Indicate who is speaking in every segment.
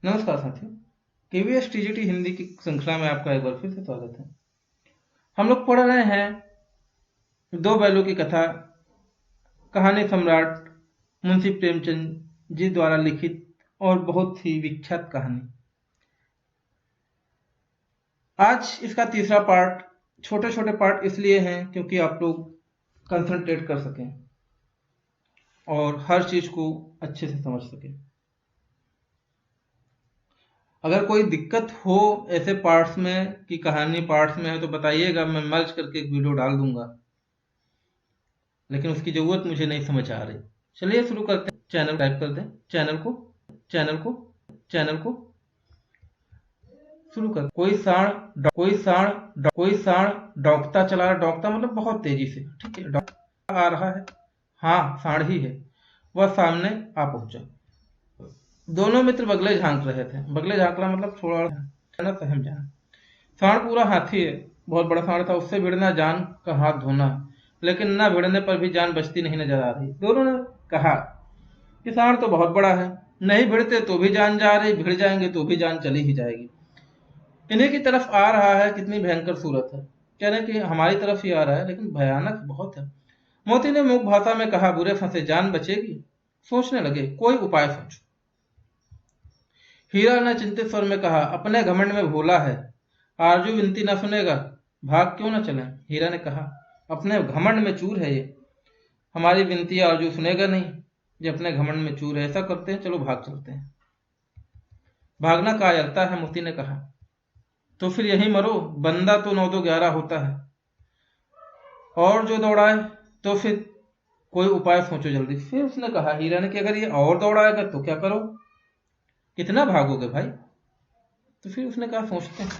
Speaker 1: नमस्कार साथियों, KVS TGT Hindi की श्रृंखला में आपका एक बार फिर से स्वागत है। हम लोग पढ़ रहे हैं दो बैलों की कथा, कहानी सम्राट मुंशी प्रेमचंद जी द्वारा लिखित और बहुत ही विख्यात कहानी। आज इसका तीसरा पार्ट। छोटे छोटे पार्ट इसलिए हैं क्योंकि आप लोग कंसंट्रेट कर सकें और हर चीज को अच्छे से समझ सकें। अगर कोई दिक्कत हो ऐसे पार्ट्स में कि कहानी पार्ट्स में है तो बताइएगा, मैं मर्ज करके एक वीडियो डाल दूंगा, लेकिन उसकी जरूरत मुझे नहीं समझ आ रही। चलिए शुरू करते हैं। चैनल टाइप कर दें, चैनल को शुरू कर। कोई सांड डॉकता चला रहा। डॉकता मतलब बहुत तेजी से, ठीक है, डॉकता आ रहा है। हाँ, सांड ही है। वह सामने आ पहुंचा। दोनों मित्र बगले झांक रहे थे। बगले झांकना मतलब थोड़ा ना सहम जाना। सांड पूरा हाथी है, बहुत बड़ा सांड था। उससे भिड़ना जान का हाथ धोना, लेकिन न भिड़ने पर भी जान बचती नहीं नजर आ रही। दोनों ने कहा कि सांड तो बहुत बड़ा है, नहीं भिड़ते तो भी जान जा रही, भिड़ जाएंगे तो भी जान चली ही जाएगी। इन्हीं की तरफ आ रहा है, कितनी भयंकर सूरत है। कह रहे कि हमारी तरफ ही आ रहा है, लेकिन भयानक बहुत है। मोती ने मूक भाषा में कहा, बुरे फंसे जान बचेगी। सोचने लगे, कोई उपाय सोचो। हीरा ने चिंतित स्वर में कहा, अपने घमंड में भोला है, आरजू विनती न सुनेगा, भाग क्यों न चले। हीरा ने कहा, अपने घमंड में चूर है ये, हमारी विनती आरजू सुनेगा नहीं। ये अपने घमंड में चूर है। ऐसा करते हैं, चलो भाग चलते हैं। भागना कायरता है, मोती ने कहा। तो फिर यही मरो, बंदा तो 9-2-11 होता है, और जो दौड़ाए तो फिर कोई उपाय सोचो जल्दी। फिर उसने कहा, हीरा ने, कि अगर ये और दौड़ाएगा तो क्या करो, कितना भागोगे भाई। तो फिर उसने कहा, सोचते हैं।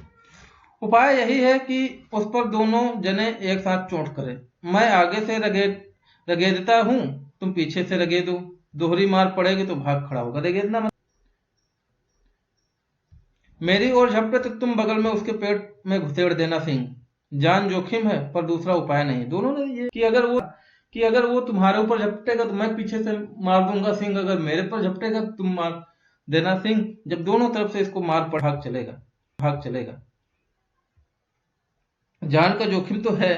Speaker 1: उपाय यही है कि उस पर दोनों जने एक साथ चोट करें। मैं आगे से रगेदता हूं, तुम पीछे से रगेदो। दोहरी मार पड़ेगी तो भाग खड़ा होगा। रगेदना मतलब मेरी ओर झपटे तो तुम बगल में उसके पेट में घुसेड़ देना सिंह। जान जोखिम है पर दूसरा उपाय नहीं। दोनों ने ये कि अगर वो तुम्हारे ऊपर झपटेगा तो मैं पीछे से मार दूंगा सिंह, अगर मेरे पर झपटेगा तो तुम मार देना सिंह। जब दोनों तरफ से इसको मार पड़ भाग चलेगा। जान का जोखिम तो है,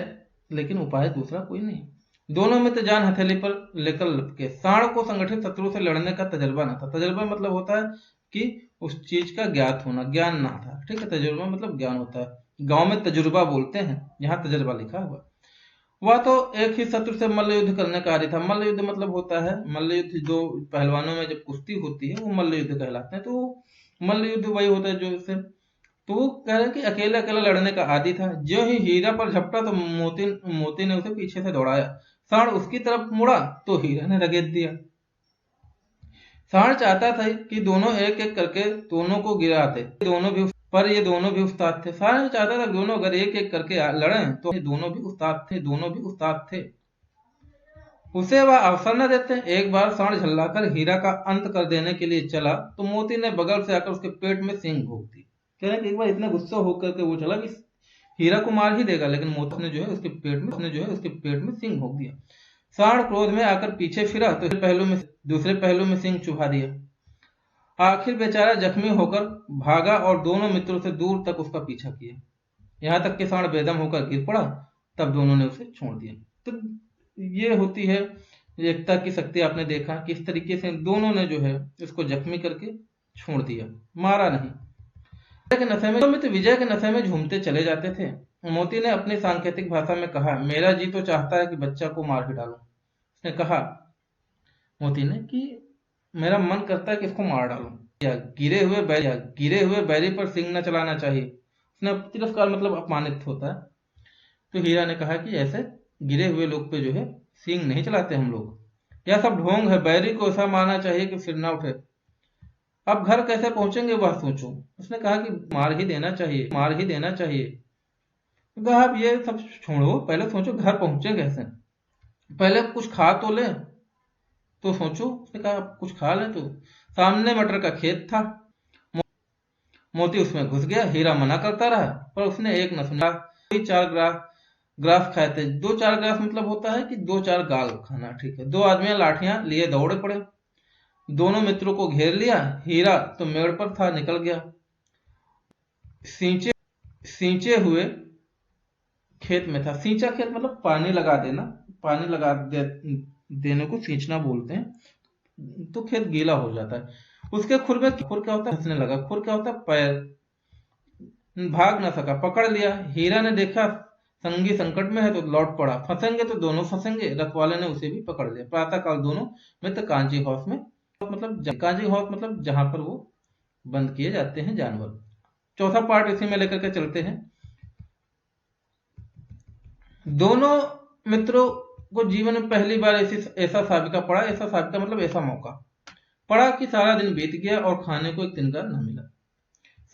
Speaker 1: लेकिन उपाय दूसरा कोई नहीं। दोनों में तो जान हथेली पर लेकर लपके। सांड को संगठित शत्रु से लड़ने का तजर्बा न था। तजर्बा मतलब होता है कि उस चीज का ज्ञात होना, ज्ञान ना था, ठीक है। तजुर्बा मतलब ज्ञान होता है। गांव में तजुर्बा बोलते हैं, यहाँ तजर्बा लिखा हुआ। वह तो एक ही शत्रु से मल्ल युद्ध करने का आदी था। मल्ल युद्ध मतलब होता है, मल्ल युद्ध जो पहलवानों में जब कुश्ती होती है वो मल्ल युद्ध कहलाते हैं। तो मल्ल युद्ध वही होता है जो उससे, तो वो कह रहे कि अकेले अकेला लड़ने का आदी था। जो ही हीरा पर झपटा तो मोती ने उसे पीछे से दौड़ाया। सांड उसकी तरफ मुड़ा तो हीरा ने रगेद दिया। सांड चाहता था कि दोनों एक एक करके दोनों को गिराते, पर ये दोनों भी उस्ताद थे। सांड चाहता था दोनों अगर एक एक करके लड़ें तो दोनों भी उस्ताद थे। उसे वह अवसर न देते। एक बार सांड झल्लाकर हीरा का अंत कर देने के लिए चला तो मोती ने बगल से आकर उसके पेट में सींग भोंक दी। कह रहे एक बार इतना गुस्सा होकर के वो चला कि हीरा को मार ही देगा, लेकिन मोती ने जो है उसके पेट में सींग भोंक दिया। सांड क्रोध में आकर पीछे फिरा तो दूसरे पहलू में सींग चुभा दिया। आखिर बेचारा जख्मी होकर भागा और दोनों मित्रों से दूर तक उसका पीछा किया, यहां तक कि सांड बेदम होकर गिर पड़ा। तब दोनों ने उसे छोड़ दिया। तो ये होती है एकता की शक्ति। आपने देखा किस तरीके से दोनों ने जो है इसको जख्मी करके छोड़ दिया, मारा नहीं। विजय के नशे में झूमते चले जाते थे। मोती ने अपनी सांकेतिक भाषा में कहा, मेरा जी तो चाहता है कि बच्चा को मार ही डालूं। उसने कहा, मोती ने, कि मेरा मन करता है कि इसको मार डालूं, या गिरे हुए बैरी पर सिंह न चलाना चाहिए। उसने तिरस्कार मतलब अपमानित होता है। तो हीरा ने कहा कि ऐसे गिरे हुए लोग पे जो है सींग नहीं चलाते हम लोग, यह सब ढोंग है। बैरी को ऐसा मारना चाहिए कि सिर ना उठे। अब घर कैसे पहुंचेंगे वह सोचो। उसने कहा कि मार ही देना चाहिए। तो कहा, अब ये सब छोड़ो, पहले सोचो घर पहुंचे कैसे, पहले कुछ खा तो ले तो सोचो। उसने कहा, कुछ खा ले तो। सामने मटर का खेत था। मोती उसमें घुस गया। हीरा मना करता रहा पर उसने एक न सुना। कोई 4 ग्रास खाए थे। 2-4 ग्रास मतलब होता है कि 2-4 गाल खाना, ठीक है। दो आदमी लाठियां लिए दौड़े पड़े। दोनों मित्रों को घेर लिया। हीरा तो मेड़ पर था, निकल गया। सींचे सींचे हुए खेत में था। सींचा खेत मतलब पानी लगा देना, पानी देने को सींचना बोलते हैं। तो खेत गीला हो जाता है। उसके खुर में, खुर क्या होता है, हंसने लगा। खुर क्या होता है, पैर। भाग ना सका, पकड़ लिया। हीरा ने देखा संगी संकट में है तो लौट पड़ा। फंसेंगे तो दोनों फंसेंगे। रखवाले ने उसे भी पकड़ लिया। प्रातः काल दोनों मित्र कांची हाउस में, मतलब कांची हाउस मतलब जहां पर वो बंद किए जाते हैं जानवर। चौथा पार्ट इसी में लेकर के चलते हैं। दोनों मित्रों को जीवन में पहली बार ऐसा साबिका पड़ा। ऐसा साबिका मतलब ऐसा मौका पड़ा कि सारा दिन बीत गया और खाने को एक तिनका न मिला।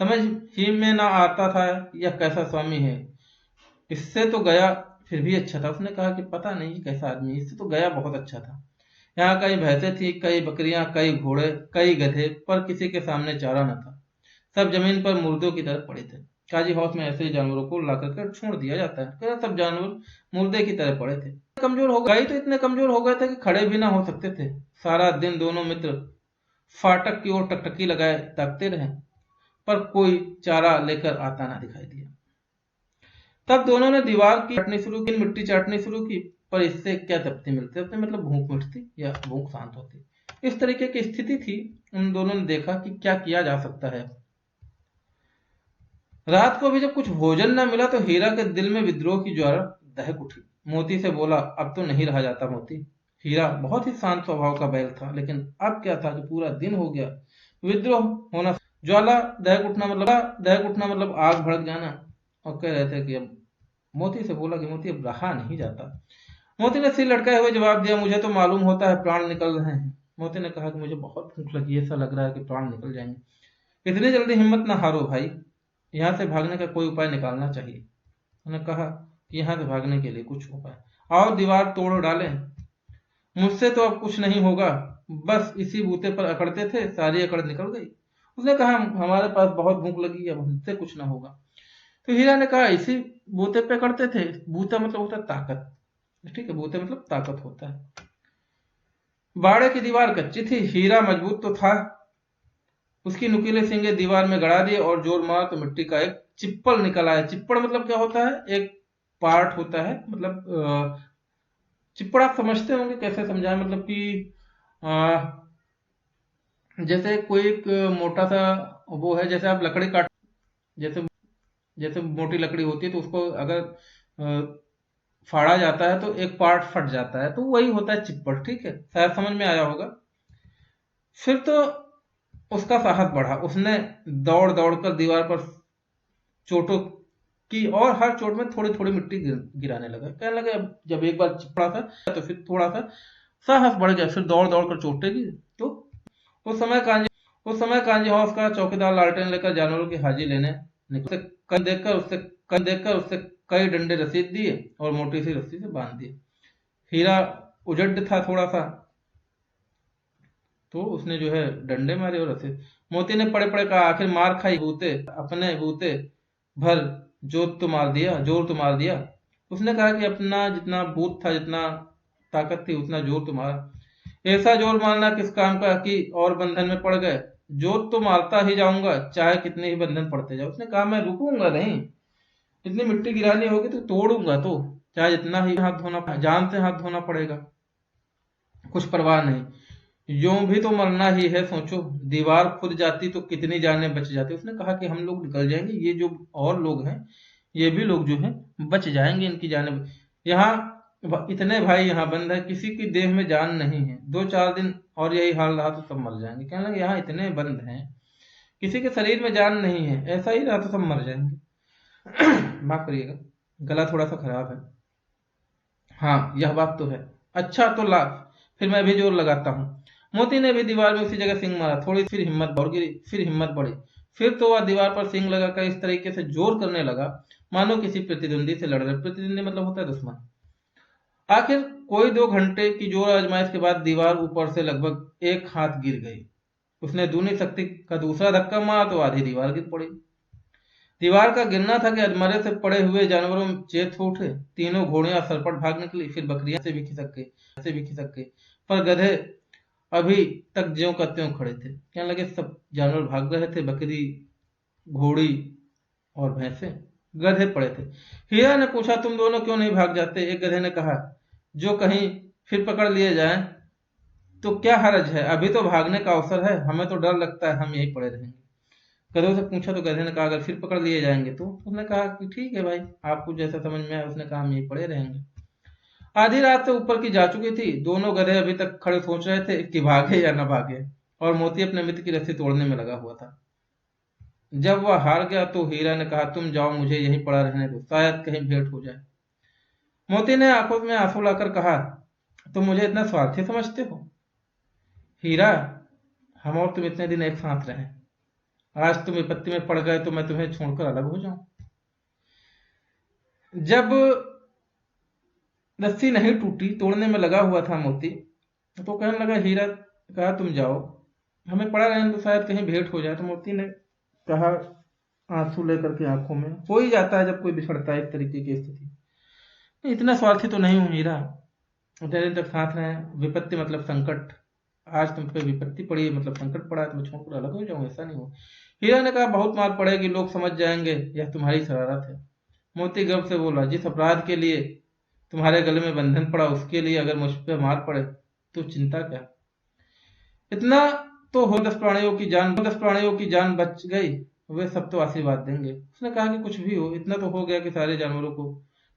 Speaker 1: समझ ही में ना आता था यह कैसा स्वामी है। इससे तो गया फिर भी अच्छा था। उसने कहा कि पता नहीं कैसा आदमी, इससे तो गया बहुत अच्छा था। यहाँ कई भैंसें थी, कई बकरियां, कई घोड़े, कई गधे, पर किसी के सामने चारा न था। सब जमीन पर मुर्दों की तरह पड़े थे। काजी हाउस में ऐसे जानवरों को लाकर कर छोड़ दिया जाता है। कहता सब जानवर मुर्दे की तरह पड़े थे। कमजोर हो गए, तो इतने कमजोर हो गए थे कि खड़े भी ना हो सकते थे। सारा दिन दोनों मित्र फाटक की ओर टकटकी लगाए ताकते रहे, पर कोई चारा लेकर आता ना दिखाई दिया। तब दोनों ने दीवार की चाटनी शुरू की, मिट्टी चाटनी शुरू की, पर इससे क्या तृप्ति मिलती है, मतलब भूख मिटती या भूख शांत होती। इस तरीके की स्थिति थी। उन दोनों ने देखा कि क्या किया जा सकता है। रात को भी जब कुछ भोजन न मिला तो हीरा के दिल में विद्रोह की ज्वाला दहक उठी। मोती से बोला, अब तो नहीं रहा जाता मोती। हीरा बहुत ही शांत स्वभाव का बैल था, लेकिन अब क्या था कि पूरा दिन हो गया। विद्रोह होना, ज्वाला दहक उठना मतलब आग भड़क जाना। और कह रहे थे कि अब मोती से बोला कि मोती अब रहा नहीं जाता। मोती ने सिर लटकाए हुए जवाब दिया, मुझे तो मालूम होता है प्राण निकल रहे हैं। मोती ने कहा कि मुझे बहुत भूख लगी, ऐसा लग रहा है कि प्राण निकल जाएंगे। इतनी जल्दी हिम्मत ना हारो भाई, यहाँ से भागने का कोई उपाय निकालना चाहिए। उन्होंने कहा कि यहाँ से भागने के लिए कुछ उपाय, आओ दीवार तोड़ डालें। मुझसे तो अब कुछ नहीं होगा, बस इसी बूते पर अकड़ते थे, सारी अकड़ निकल गई। उसने कहा हमारे पास बहुत भूख लगी, अब हमसे कुछ ना होगा। तो हीरा ने कहा इसी बूते पे करते थे। बूता मतलब होता है ताकत, ठीक है, बूते मतलब ताकत होता है। बाड़े की दीवार कच्ची थी, हीरा मजबूत तो था। उसकी नुकीले सींगे दीवार में गड़ा दिए और जोर मारा तो मिट्टी का एक चिप्पड़ निकल आया। चिप्पड़ मतलब क्या होता है, एक पार्ट होता है, मतलब चिप्पड़ आप समझते होंगे कैसे समझाएं, मतलब कि जैसे कोई एक मोटा सा वो है, जैसे आप लकड़ी काट, जैसे जैसे मोटी लकड़ी होती है तो उसको अगर फाड़ा जाता है तो एक पार्ट फट जाता है, तो वही होता है चिप्पड़। ठीक है, शायद समझ में आया होगा। फिर तो उसका साहस बढ़ा। उसने दौड़ दौड़ कर दीवार पर चोटों की और हर चोट में थोड़ी थोड़ी मिट्टी गिराने लगा। कहने लगा जब एक बार चिपड़ा था तो फिर थोड़ा सा साहस बढ़ गया। फिर दौड़ दौड़ कर चोटें की। तो उस समय कांजी हाउस का चौकीदार लालटेन लेकर जानवरों की हाजिरी लेने निकला। देखकर उससे कई डंडे रसीद दिए और मोटी सी रस्सी से बांध दिए। हीरा उजड़ था थोड़ा सा, तो उसने जो है डंडे मारे और रस्सी। मोती ने पड़े पड़े कहा, आखिर मार खाई बूते, अपने बूते भर जोर तो मार दिया। उसने कहा कि अपना जितना बूत था, जितना ताकत थी, उतना जोर तो मारा। ऐसा जोर मारना किस काम का कि और बंधन में पड़ गए। जोर तो मारता ही जाऊंगा, चाहे कितने ही बंधन पड़ते जाओ। उसने कहा मैं रुकूंगा नहीं, इतनी मिट्टी गिरानी होगी तो तोड़ूंगा, तो चाहे जितना ही हाथ धोना, जान से हाथ धोना पड़ेगा, कुछ परवाह नहीं। यूं भी तो मरना ही है, सोचो दीवार खुद जाती तो कितनी जानें बच जाती। उसने कहा कि हम लोग निकल जाएंगे, ये जो और लोग हैं ये भी लोग जो है बच जाएंगे, इनकी जानें। यहाँ इतने भाई यहाँ बंद है, किसी की देह में जान नहीं है। 2-4 दिन और यही हाल रहा तो सब मर जाएंगे। कहने लगे यहाँ इतने बंद हैं, किसी के शरीर में जान नहीं है, ऐसा ही रहा तो सब मर जाएंगे। माफ करिएगा, गला थोड़ा सा खराब है। हाँ यह बात तो है। अच्छा तो ला, फिर मैं भी जोर लगाता हूँ। मोती ने भी दीवार में उसी जगह सिंग मारा। थोड़ी फिर हिम्मत और गिरी, फिर हिम्मत बढ़ी। फिर तो वह दीवार पर सिंग लगाकर इस तरीके से जोर करने लगा मानो किसी प्रतिद्वंदी से लड़ रहे। प्रतिद्वंदी मतलब होता है दुश्मन। आखिर कोई 2 घंटे की जोर आजमाइश के बाद दीवार ऊपर से लगभग एक हाथ गिर गई। उसने दूनी शक्ति का दूसरा धक्का मारा तो आधी दीवार गिर पड़ी। दीवार का गिरना था कि अधमरे से पड़े हुए जानवरों में चेत हो उठे। तीनों घोड़ियां सरपट भाग निकली, फिर बकरियां से भी खिसक गई, पर गधे अभी तक ज्यों का त्यों खड़े थे। कहने लगे सब जानवर भाग रहे थे, बकरी, घोड़ी और भैंसे, गधे पड़े थे। हीरा ने पूछा तुम दोनों क्यों नहीं भाग जाते? एक गधे ने कहा जो कहीं फिर पकड़ लिए जाएं तो क्या हर्ज है, अभी तो भागने का अवसर है, हमें तो डर लगता है, हम यहीं पड़े रहेंगे। गधों से पूछा तो गधे ने कहा अगर फिर पकड़ लिए जाएंगे तो? उसने कहा कि ठीक है भाई, आपको जैसा समझ में आए। उसने कहा हम यहीं पड़े रहेंगे। आधी रात से ऊपर की जा चुकी थी। दोनों गधे अभी तक खड़े सोच रहे थे कि भागे या न भागे, और मोती अपने मित्र की रस्सी तोड़ने में लगा हुआ था। जब वह हार गया तो हीरा ने कहा तुम जाओ, मुझे यहीं पड़ा रहने दो, शायद कहीं भेंट हो जाए। मोती ने आंखों में आंसू लाकर कहा तुम मुझे इतना स्वार्थी समझते हो? हीरा, हम और तुम इतने दिन एक साथ रहे, आज तुम विपत्ति में पड़ गए तो मैं तुम्हें छोड़कर अलग हो जाऊं? जब रस्सी नहीं टूटी, तोड़ने में लगा हुआ था मोती, तो कहने लगा हीरा, कहा तुम जाओ, हमें पड़ा रहने तो शायद कहीं भेंट हो जाए। तो मोती ने कहा आंसू लेकर के आंखों में, हो ही जाता है जब कोई बिछड़ता है इस तरीके की स्थिति। इतना स्वार्थी तो नहीं हूं हीरा, इतने दिन तक साथ रहे, विपत्ति मतलब संकट, आज तुम पे विपत्ति पड़ी है मतलब संकट पड़ा है, तो मैं छोड़कर अलग हो जाऊं? ऐसा नहीं हो। हीरा ने कहा बहुत मार पड़ेगी, लोग समझ जाएंगे यह तुम्हारी शरारत है। मोती गर्व से बोला जिस अपराध के लिए तुम्हारे गले में बंधन पड़ा उसके लिए अगर मुझ पे मार पड़े तो चिंता क्या? इतना तो हो, 10 प्राणियों की जान बच गई, वे सब तो आशीर्वाद देंगे। उसने कहा कि कुछ भी हो, इतना तो हो गया कि सारे जानवरों को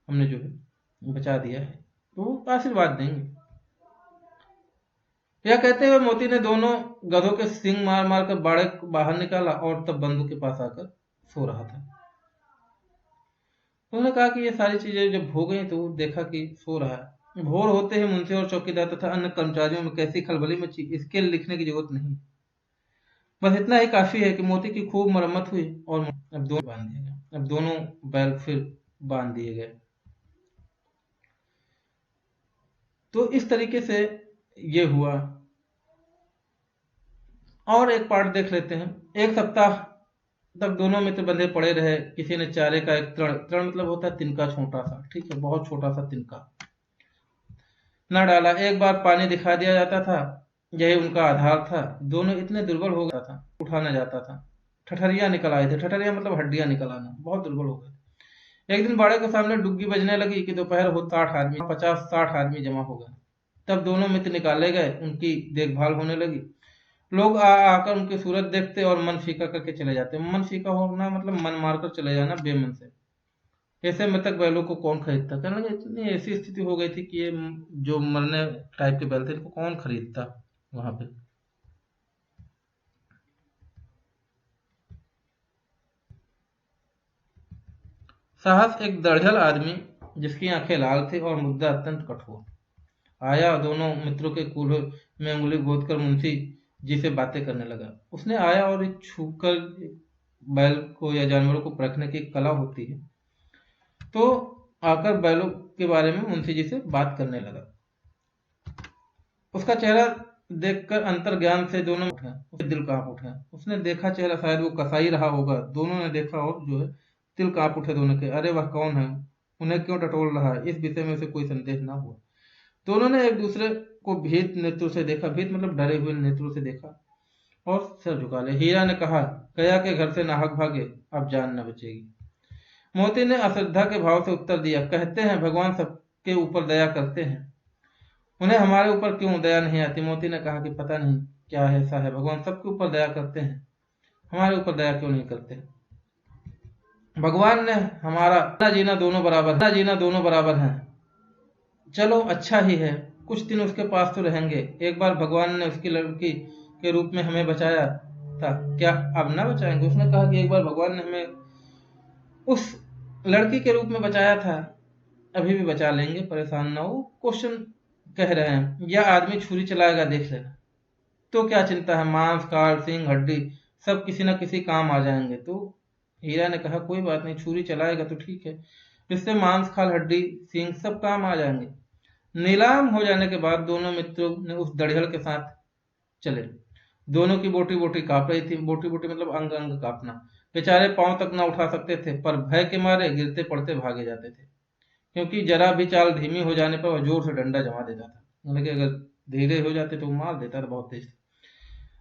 Speaker 1: हमने जो है बचा दिया है, तो वो आशीर्वाद देंगे। यह कहते हुए मोती ने दोनों गधों के सींग मार मार कर बाड़े को बाहर निकाला और तब बंधु के पास आकर सो रहा था। उन्होंने कहा कि ये सारी चीजें जब हो गई तो देखा कि सो रहा है। भोर होते ही मुंशी और चौकीदार तथा अन्य कर्मचारियों में कैसी खलबली मची, इसके लिखने की जरूरत नहीं, बस इतना ही काफी है कि मोती की खूब मरम्मत हुई और अब दोनों बैल फिर बांध दिए गए। तो इस तरीके से ये हुआ। और एक पार्ट देख लेते हैं। एक सप्ताह तक दोनों मित्र बंधे पड़े रहे। किसी ने चारे का एक तृण मतलब होता है तिनका, छोटा सा, ठीक है, बहुत छोटा सा तिनका न डाला। एक बार पानी दिखा दिया जाता था, यही उनका आधार था। दोनों इतने दुर्बल हो गया था, उठा न जाता था। ठठरिया निकल आए थे, ठठरिया मतलब हड्डियां निकल आना, बहुत दुर्बल हो गए। एक दिन बाड़े के सामने डुग्गी बजने लगी कि दोपहर हो, 50-60 आदमी जमा हो गए। तब दोनों मित्र निकाले गए, उनकी देखभाल होने लगी। लोग आकर उनकी सूरत देखते और मन फीका करके चले जाते। मन फीका होना मतलब मन मारकर चले जाना बेमन से। ऐसे मृतक बैलों को कौन खरीदता? कहने लगे इतनी ऐसी स्थिति हो गई थी कि ये जो मरने टाइप के बैल थे इनको कौन खरीदता वहां पे। साहस एक दढ़ियल आदमी जिसकी आंखें लाल थी और मुद्दा अत्यंत कठोर आया, दोनों मित्रों के कूल्हे में उंगली गोदकर मुंशी जी से बातें करने लगा। उसने आया और एक छूकर बैल को या जानवरों को परखने की कला होती है, तो आकर बैलों के बारे में मुंशी जी से बात करने लगा। उसका चेहरा देखकर अंतर्ज्ञान से दोनों उठे, उसके दिल कांप उठे। उसने देखा चेहरा, शायद वो कसाई रहा होगा। दोनों ने देखा और जो है दिल कांप उठे दोनों के। अरे वह कौन है, उन्हें क्यों टटोल रहा है, इस विषय में उसे कोई संदेह न हुआ। दोनों ने एक दूसरे को भीत नेत्रों से देखा। भीत मतलब डरे हुए नेत्रों से देखा और सर झुका ले। हीरा ने कहा गया के घर से नाहक भागे, अब जान न बचेगी। मोती ने अश्रद्धा के भाव से उत्तर दिया, कहते हैं भगवान सबके ऊपर दया करते हैं, उन्हें हमारे ऊपर क्यों दया नहीं आती? मोती ने कहा कि पता नहीं क्या ऐसा है, भगवान सबके ऊपर दया करते हैं, हमारे ऊपर दया क्यों नहीं करते? भगवान ने हमारा जीना दोनों बराबर हैं। चलो अच्छा ही है, कुछ दिन उसके पास तो रहेंगे। एक बार भगवान ने उसकी लड़की के रूप में हमें बचाया था, क्या अब ना बचाएंगे? उसने कहा कि एक बार भगवान ने हमें उस लड़की के रूप में बचाया था, अभी भी बचा लेंगे, परेशान ना हो। क्वेश्चन कह रहे हैं यह आदमी छुरी चलाएगा, देख लेना, तो क्या चिंता है, मांस खाल सींग हड्डी सब किसी न किसी काम आ जाएंगे। तो हीरा ने कहा कोई बात नहीं, छुरी चलाएगा तो ठीक है, इससे मांस खाल हड्डी सींग सब काम आ जाएंगे। नीलाम हो जाने के बाद दोनों मित्रों ने उस दड़ियल के साथ चले। दोनों की बोटी बोटी कांप रही थी। बोटी बोटी मतलब अंग अंग कांपना। बेचारे पांव तक ना उठा सकते थे, पर भय के मारे गिरते पड़ते भागे जाते थे, क्योंकि जरा भी चाल धीमी हो जाने पर वह जोर से डंडा जमा देता था। मतलब कि अगर धीरे हो जाते तो वो मार देता था बहुत तेज।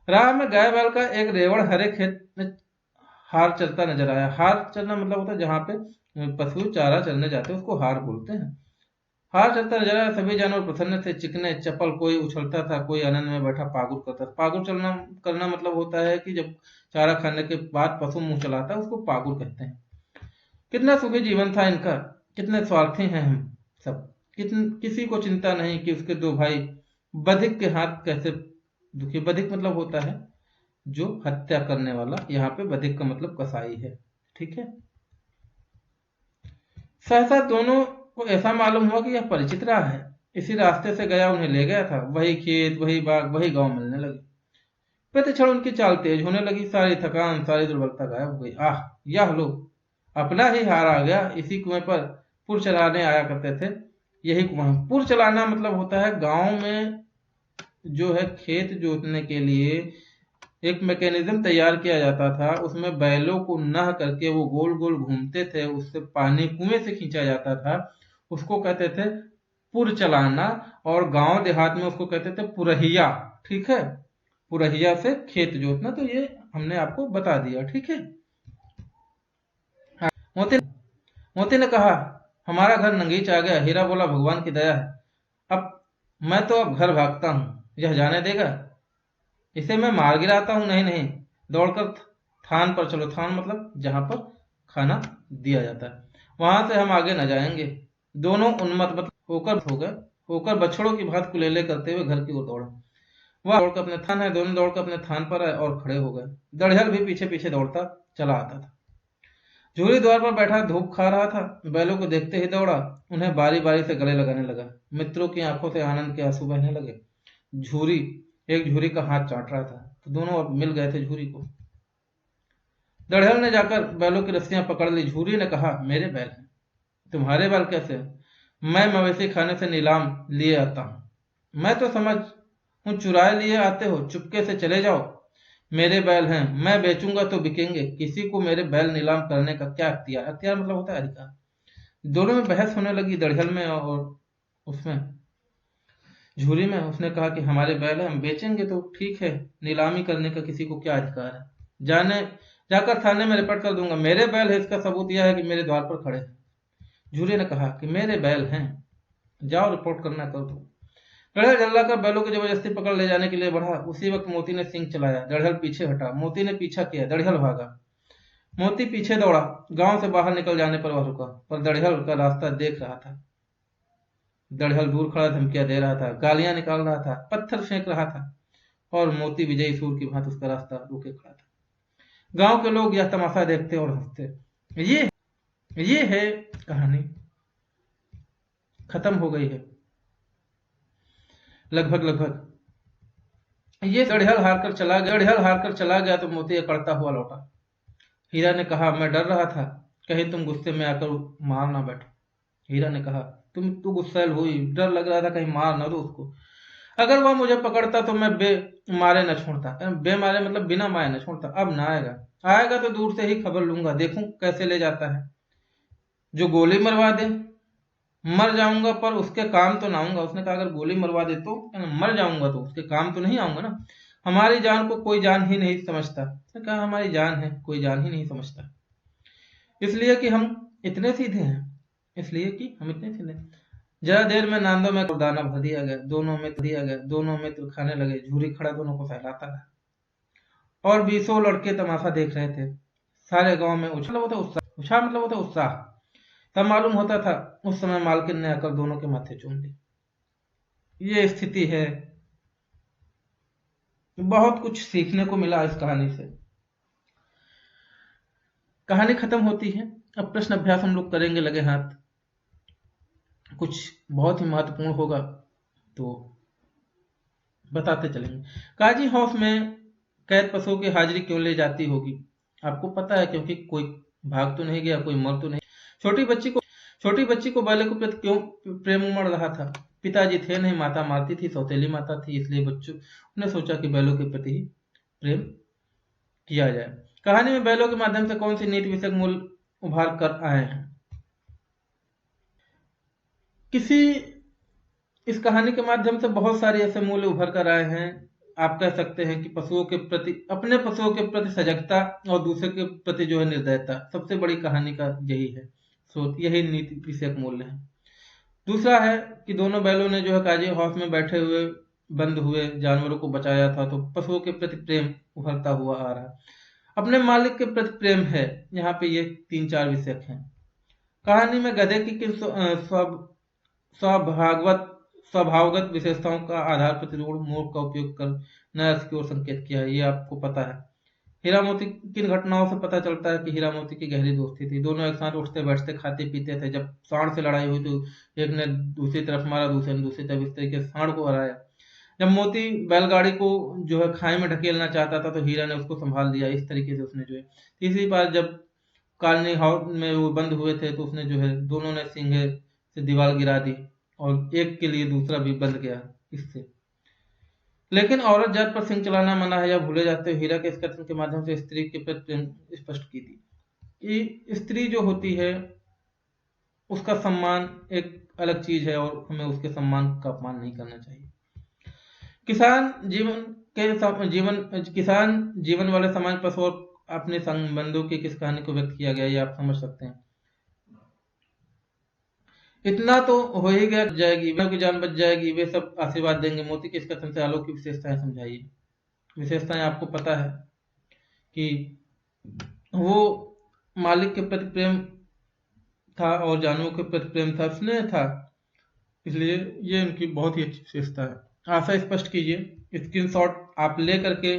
Speaker 1: राह में गाय बैल का एक रेवड़ हरे खेत में हार चलता नजर आया। हार चलना मतलब होता है जहाँ पे पशु चारा चरने जाते हैं, उसको हार बोलते हैं। हार चलता नजर आया। सभी जानवर प्रसन्न थे, चिकने चपल, कोई उछलता था, कोई आनंद में बैठा पागुर करता था। पागुर चलना करना मतलब होता है कि जब चारा खाने के बाद पशु मुंह चलाता है, उसको पागुर कहते हैं। कितना सुखी जीवन था इनका, कितने स्वार्थी हैं हम सब। किसी को चिंता नहीं कि उसके दो भाई बधिक के हाथ कैसे दुखी। बधिक मतलब होता है जो हत्या करने वाला, यहाँ पे बधिक का मतलब कसाई है, ठीक है। सहसा दोनों को ऐसा मालूम हुआ कि यह परिचित राह है। इसी रास्ते से गया उन्हें ले गया था। वही खेत, वही बाग, वही गांव मिलने लगे। प्रति क्षण उनकी चाल तेज होने लगी। सारी थकान, सारी दुर्बलता गायब हो गई। आह, यह लो, अपना ही हार आ गया। इसी कुएं पर पुर चलाने आया करते थे। यही कुआं। पुर चलाना मतलब होता है गांव में जो है खेत जोतने के लिए एक मैकेनिज्म तैयार किया जाता था। उसमें बैलों को नह करके वो गोल गोल घूमते थे, उससे पानी कुएं से खींचा जाता था। उसको कहते थे पुर चलाना, और गांव देहात में उसको कहते थे पुरहिया, ठीक है। पुरहिया से खेत जोतना। तो ये हमने आपको बता दिया, ठीक है। हाँ, मोती मोती ने कहा, हमारा घर नंगीच आ गया। हीरा बोला, भगवान की दया है। अब मैं तो अब घर भागता हूँ, यह जाने देगा? इसे मैं मार गिराता हूँ। नहीं नहीं, दौड़कर थान पर चलो। थान मतलब जहां पर खाना दिया जाता है, वहां से हम आगे न जाएंगे। दोनों उन्मत्त मतलब होकर बछड़ों की भांति कुलेले करते हुए घर की ओर दौड़ा। वह दौड़कर अपने थान है, दोनों दौड़कर अपने थान पर आए और खड़े हो गए। दड़ियल भी पीछे पीछे दौड़ता चला आता था। झूरी द्वार पर बैठा धूप खा रहा था। बैलों को देखते ही दौड़ा, उन्हें बारी बारी से गले लगाने लगा। मित्रों की आंखों से आनंद के आंसू बहने लगे। झूरी एक झूरी का हाथ चाट रहा था, तो दोनों अब मिल गए थे झूरी को। दड़हल ने जाकर बैलों की रस्सियां पकड़ ली। झूरी ने कहा, मेरे बैल हैं। तुम्हारे बैल कैसे? मैं मवेशी खाने से नीलाम लिए आता हूं। मैं तो समझ हूं चुराए लिए आते हो, चुपके से चले जाओ। मेरे बैल हैं, मैं बेचूंगा तो बिकेंगे। किसी को मेरे बैल नीलाम करने का क्या अख्तियार? अख्तियार मतलब होता है अधिकार। दोनों में बहस होने लगी, दड़हल में और उसमें झूरी में। उसने कहा कि हमारे बैल हैं, हम बेचेंगे तो ठीक है, नीलामी करने का किसी को क्या अधिकार है? जाने जाकर थाने में रिपोर्ट कर दूंगा। मेरे बैल है, इसका सबूत यह है कि मेरे द्वार पर खड़े हैं। झूरी ने कहा कि मेरे बैल हैं, जाओ रिपोर्ट करना कर दो। दड़हल जल्लाकर बैलों को जबरदस्ती पकड़ ले जाने के लिए बढ़ा। उसी वक्त मोती ने सिंह चलाया। दड़हल पीछे हटा। मोती ने पीछा किया। दड़हल भागा। मोती पीछे दौड़ा। गांव से बाहर निकल जाने पर वह रुका, पर दड़हल का रास्ता देख रहा था। दड़हल दूर खड़ा धमकियां दे रहा था, गालियां निकाल रहा था, पत्थर फेंक रहा था, और मोती विजयी सूर की भांति उसका रास्ता रोके खड़ा था। गांव के लोग यह तमाशा देखते और हंसते। ये है कहानी, खत्म हो गई है लगभग लगभग। ये दड़हल हार कर चला गया तो मोती अकड़ता हुआ लौटा। हीरा ने कहा, मैं डर रहा था कहीं तुम गुस्से में आकर मार ना बैठो। हीरा ने कहा, तू गुस्सैल हुई, डर लग रहा था कहीं मार ना दो उसको। अगर वह मुझे पकड़ता तो मैं बे मारे न छोड़ता। बे मारे मतलब बिना मारे न छोड़ता। अब ना आएगा तो दूर से ही खबर लूंगा, देखूं कैसे ले जाता है। जो गोली मरवा दे, मर जाऊंगा पर उसके काम तो ना आऊंगा। उसने कहा, अगर गोली मरवा दे तो मर जाऊंगा तो उसके काम तो नहीं आऊंगा ना। हमारी जान को कोई जान ही नहीं समझता। उसने कहा, हमारी जान है, कोई जान ही नहीं समझता। इसलिए कि हम इतने सीधे हैं, इसलिए कि हम इतने सीधे हैं। जरा देर में नांदों में दाना भर दिया गया। दोनों मित्र खाने लगे। झूरी खड़ा दोनों को सहलाता रहा, और 20 लड़के तमाशा देख रहे थे। सारे गांव में उछाल मतलब होता उत्साह। तब मालूम होता था उस समय मालकिन ने आकर दोनों के माथे चूम ली। ये स्थिति है। बहुत कुछ सीखने को मिला इस कहानी से। कहानी खत्म होती है। अब प्रश्न अभ्यास हम लोग करेंगे लगे हाथ। कुछ बहुत ही महत्वपूर्ण होगा तो बताते चलेंगे। काजी हाउस में कैद पशुओं की हाजिरी क्यों ले जाती होगी? आपको पता है, क्योंकि कोई भाग तो नहीं गया, कोई मर तो नहीं। छोटी बच्ची को बैलों के प्रति क्यों प्रेम उमड़ रहा था? पिताजी थे नहीं, माता मारती थी, सौतेली माता थी, इसलिए बच्चों ने सोचा कि बैलों के प्रति ही प्रेम किया जाए। कहानी में बैलों के माध्यम से कौन सी नीति विषयक मूल्य उभार कर आए हैं? किसी इस कहानी के माध्यम से बहुत सारे ऐसे मूल्य उभर कर आए हैं। आप कह सकते हैं कि पशुओं के प्रति, अपने पशुओं के प्रति सजगता और दूसरे के प्रति जो है निर्दयता, सबसे बड़ी कहानी का यही है स्रोत, यही नीति विषयक मूल्य है। दूसरा है कि दोनों बैलों ने जो है काजी हाउस में बैठे हुए बंद हुए जानवरों को बचाया था, तो पशुओं के प्रति प्रेम उभरता हुआ आ रहा है। अपने मालिक के प्रति प्रेम है, यहाँ पे ये 3-4 विषयक हैं। कहानी में गधे की किन स्वभावगत विशेषताओं का आधार प्रतिरूढ़ मोर का उपयोग कर नर्स की ओर संकेत किया है, ये आपको पता है। हीरा मोती किन घटनाओं से पता चलता है कि हीरा मोती की गहरी दोस्ती थी, दोनों एक साथ उठते बैठते खाते पीते थे। जब सांड से लड़ाई हुई तो एक ने दूसरी तरफ मारा, दूसरे ने दूसरी तरफ, इस तरीके से सांड को हराया। जब मोती बैलगाड़ी को जो है खाई में ढकेलना चाहता था तो हीरा ने उसको संभाल दिया, इस तरीके से उसने जो है। तीसरी बार जब कॉलोनी हाउस में वो बंद हुए थे तो उसने जो है दोनों ने सींगे से दीवार गिरा दी और एक के लिए दूसरा भी बंद गया इससे। लेकिन औरत जात पर सिंह चलाना मना है या भूले जाते हुए हीरा के इस कथन के माध्यम से स्त्री के प्रति प्रेम स्पष्ट की थी कि स्त्री जो होती है उसका सम्मान एक अलग चीज है और हमें उसके सम्मान का अपमान नहीं करना चाहिए। किसान जीवन वाले समाज पशु और अपने संबंधों की किस कहानी को व्यक्त किया गया, ये आप समझ सकते हैं। इतना तो हो ही गया जाएगी, की जान बच जाएगी, वे सब आशीर्वाद देंगे। मोती के इस कथन से आलोक की विशेषताएं समझाइए। विशेषताएं आपको पता है कि वो मालिक के प्रति प्रेम था और जानवरों के प्रति प्रेम था, स्नेह था, इसलिए ये उनकी बहुत ही अच्छी विशेषता है। आशा स्पष्ट कीजिए, स्क्रीनशॉट आप ले करके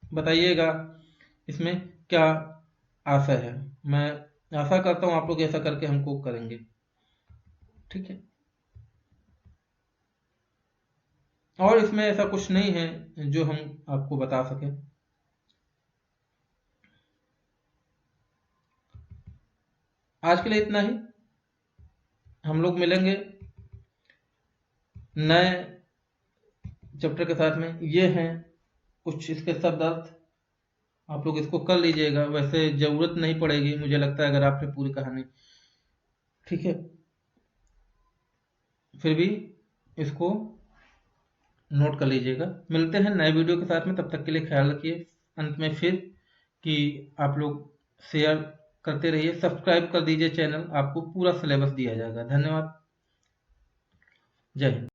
Speaker 1: बताइएगा इसमें क्या आशा है। मैं आशा करता हूँ आप लोग ऐसा करके हमको करेंगे, ठीक है। और इसमें ऐसा कुछ नहीं है जो हम आपको बता सकें। आज के लिए इतना ही, हम लोग मिलेंगे नए चैप्टर के साथ में। ये हैं कुछ इसके शब्द अर्थ, आप लोग इसको कर लीजिएगा। वैसे जरूरत नहीं पड़ेगी मुझे लगता है अगर आपने पूरी कहानी, ठीक है, फिर भी इसको नोट कर लीजिएगा। मिलते हैं नए वीडियो के साथ में, तब तक के लिए ख्याल रखिए। अंत में फिर कि आप लोग शेयर करते रहिए, सब्सक्राइब कर दीजिए चैनल, आपको पूरा सिलेबस दिया जाएगा। धन्यवाद, जय हिंद।